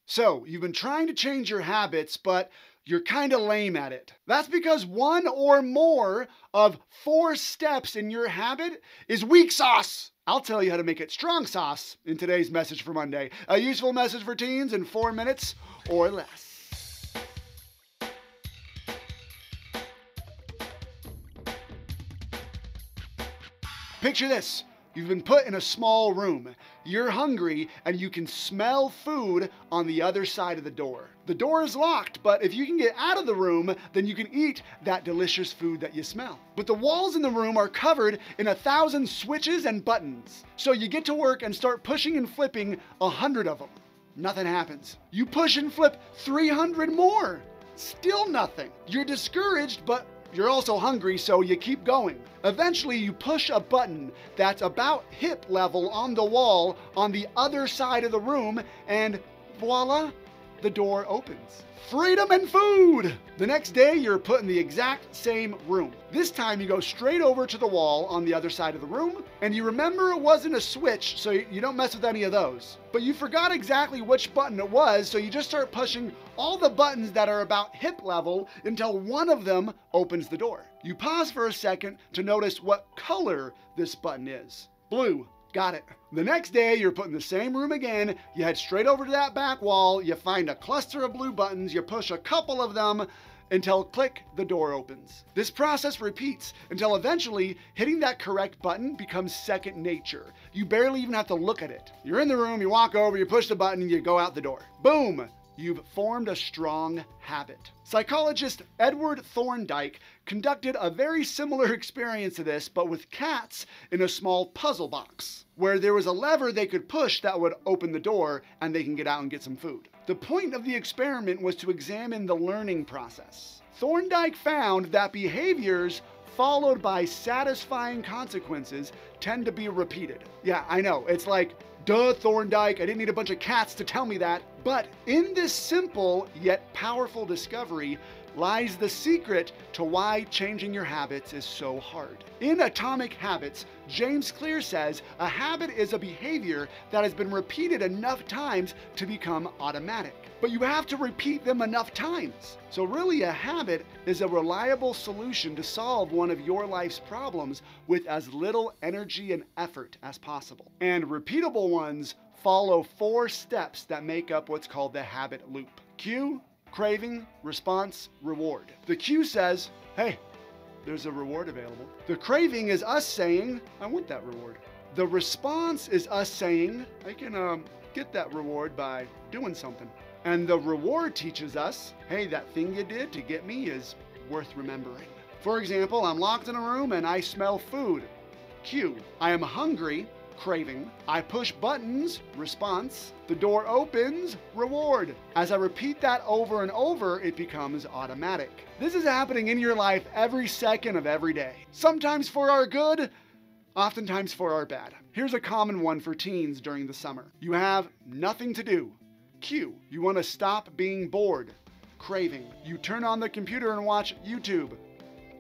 So, you've been trying to change your habits, but you're kind of lame at it. That's because one or more of 4 steps in your habit is weak sauce. I'll tell you how to make it strong sauce in today's message for Monday. A useful message for teens in 4 minutes or less. Picture this. You've been put in a small room. You're hungry and you can smell food on the other side of the door. The door is locked, but if you can get out of the room, then you can eat that delicious food that you smell. But the walls in the room are covered in 1,000 switches and buttons. So you get to work and start pushing and flipping 100 of them. Nothing happens. You push and flip 300 more. Still nothing. You're discouraged, but you're also hungry, so you keep going. Eventually, you push a button that's about hip level on the wall on the other side of the room, and voila, the door opens. Freedom and food! The next day, you're put in the exact same room. This time, you go straight over to the wall on the other side of the room, and you remember it wasn't a switch, so you don't mess with any of those. But you forgot exactly which button it was, so you just start pushing all the buttons that are about hip level until one of them opens the door. You pause for a second to notice what color this button is. Blue. Got it. The next day, you're put in the same room again, you head straight over to that back wall, you find a cluster of blue buttons, you push a couple of them until click, the door opens. This process repeats until eventually hitting that correct button becomes second nature. You barely even have to look at it. You're in the room, you walk over, you push the button, and you go out the door. Boom! You've formed a strong habit. Psychologist Edward Thorndike conducted a very similar experience to this, but with cats in a small puzzle box, where there was a lever they could push that would open the door and they can get out and get some food. The point of the experiment was to examine the learning process. Thorndike found that behaviors followed by satisfying consequences tend to be repeated. Yeah, I know, it's like, duh, Thorndike, I didn't need a bunch of cats to tell me that. But in this simple yet powerful discovery lies the secret to why changing your habits is so hard. In Atomic Habits, James Clear says a habit is a behavior that has been repeated enough times to become automatic. But you have to repeat them enough times. So really, a habit is a reliable solution to solve one of your life's problems with as little energy and effort as possible. And repeatable ones follow 4 steps that make up what's called the habit loop. Cue, craving, response, reward. The cue says, hey, there's a reward available. The craving is us saying, I want that reward. The response is us saying, I can get that reward by doing something. And the reward teaches us, hey, that thing you did to get me is worth remembering. For example, I'm locked in a room and I smell food. Cue. I am hungry. Craving. I push buttons. Response. The door opens. Reward. As I repeat that over and over, it becomes automatic. This is happening in your life every second of every day. Sometimes for our good, oftentimes for our bad. Here's a common one for teens during the summer. You have nothing to do. Cue. You want to stop being bored. Craving. You turn on the computer and watch YouTube.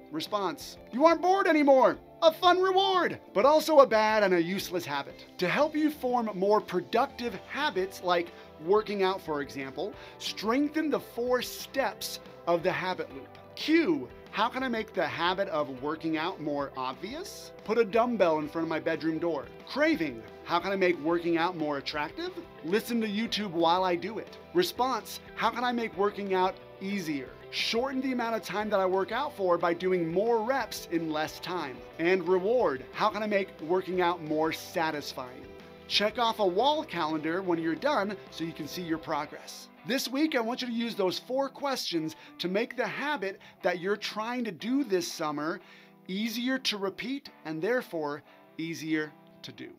Response. You aren't bored anymore. A fun reward, but also a bad and a useless habit. To help you form more productive habits like working out, for example, strengthen the 4 steps of the habit loop. Cue. How can I make the habit of working out more obvious? Put a dumbbell in front of my bedroom door. Craving. How can I make working out more attractive? Listen to YouTube while I do it. Response. How can I make working out easier? Shorten the amount of time that I work out for by doing more reps in less time. And reward. How can I make working out more satisfying? Check off a wall calendar when you're done so you can see your progress. This week, I want you to use those 4 questions to make the habit that you're trying to do this summer easier to repeat and therefore easier to do.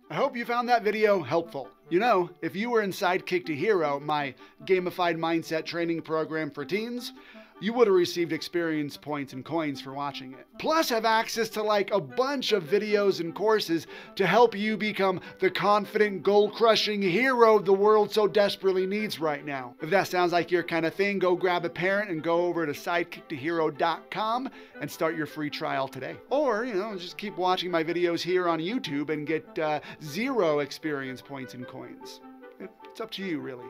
I hope you found that video helpful. You know, if you were in Sidekick to Hero, my gamified mindset training program for teens, you would have received experience points and coins for watching it. Plus have access to like a bunch of videos and courses to help you become the confident, goal-crushing hero the world so desperately needs right now. If that sounds like your kind of thing, go grab a parent and go over to sidekicktohero.com and start your free trial today. Or, you know, just keep watching my videos here on YouTube and get 0 experience points and coins. It's up to you, really.